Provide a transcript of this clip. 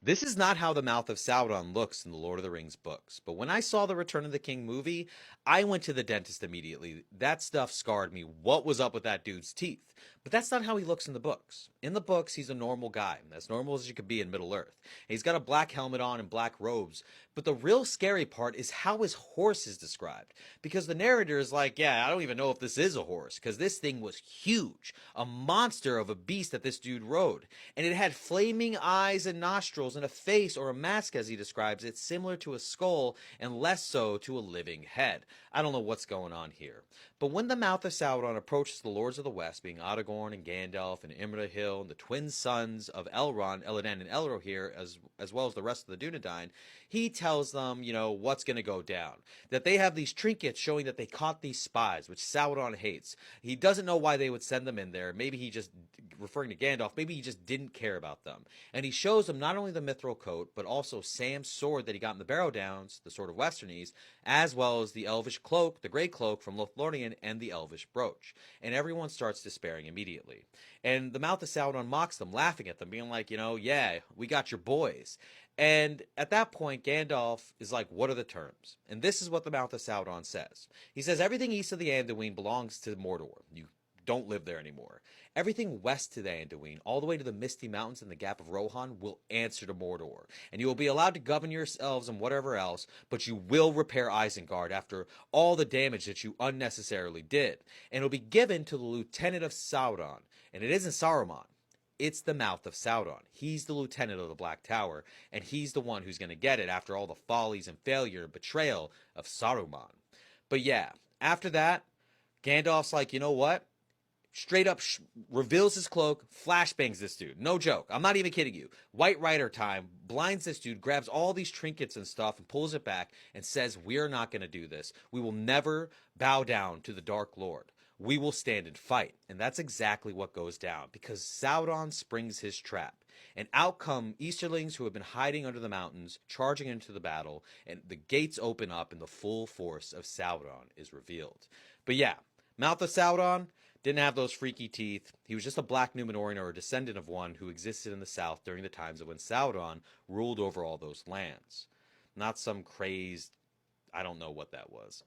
This is not how the mouth of Sauron looks in the Lord of the Rings books, but when I saw the Return of the King movie, I went to the dentist immediately. That stuff scarred me. What was up with that dude's teeth? But that's not how he looks in the books. In the books, he's a normal guy, as normal as you could be in Middle Earth. He's got a black helmet on and black robes, but the real scary part is how his horse is described. Because the narrator is like, yeah, I don't even know if this is a horse, because this thing was huge, a monster of a beast that this dude rode. And it had flaming eyes and nostrils and a face or a mask, as he describes it, similar to a skull and less so to a living head. I don't know what's going on here. But when the mouth of Sauron approaches the Lords of the West, being Aragorn and Gandalf and Imrahil and the twin sons of Elrond, Elladan and Elrohir, as well as the rest of the Dunedain, he tells them, what's going to go down. That they have these trinkets showing that they caught these spies, which Sauron hates. He doesn't know why they would send them in there. Maybe he just, referring to Gandalf, maybe he just didn't care about them. And he shows them not only the mithril coat, but also Sam's sword that he got in the Barrow Downs, the Sword of Westernese, as well as the Elvish cloak, the Grey Cloak from Lothlorien, and the Elvish brooch. And everyone starts despairing immediately. And the mouth of Sauron mocks them, laughing at them, being like, yeah, we got your boys. And at that point, Gandalf is like, what are the terms? And this is what the mouth of Sauron says. He says, everything east of the Anduin belongs to Mordor. You don't live there anymore. Everything west to the Anduin, all the way to the Misty Mountains and the Gap of Rohan, will answer to Mordor. And you will be allowed to govern yourselves and whatever else, but you will repair Isengard after all the damage that you unnecessarily did. And it will be given to the lieutenant of Sauron. And it isn't Saruman. It's the mouth of Sauron. He's the lieutenant of the Black Tower, and he's the one who's going to get it after all the follies and failure and betrayal of Saruman. But yeah, after that, Gandalf's like, you know what? Straight up reveals his cloak, flashbangs this dude. No joke. I'm not even kidding you. White Rider time, blinds this dude, grabs all these trinkets and stuff and pulls it back and says, we're not going to do this. We will never bow down to the Dark Lord. We will stand and fight. And that's exactly what goes down because Sauron springs his trap. And out come Easterlings who have been hiding under the mountains, charging into the battle, and the gates open up and the full force of Sauron is revealed. But yeah, Mouth of Sauron didn't have those freaky teeth. He was just a black Numenorean or a descendant of one who existed in the south during the times of when Sauron ruled over all those lands. Not some crazed, I don't know what that was.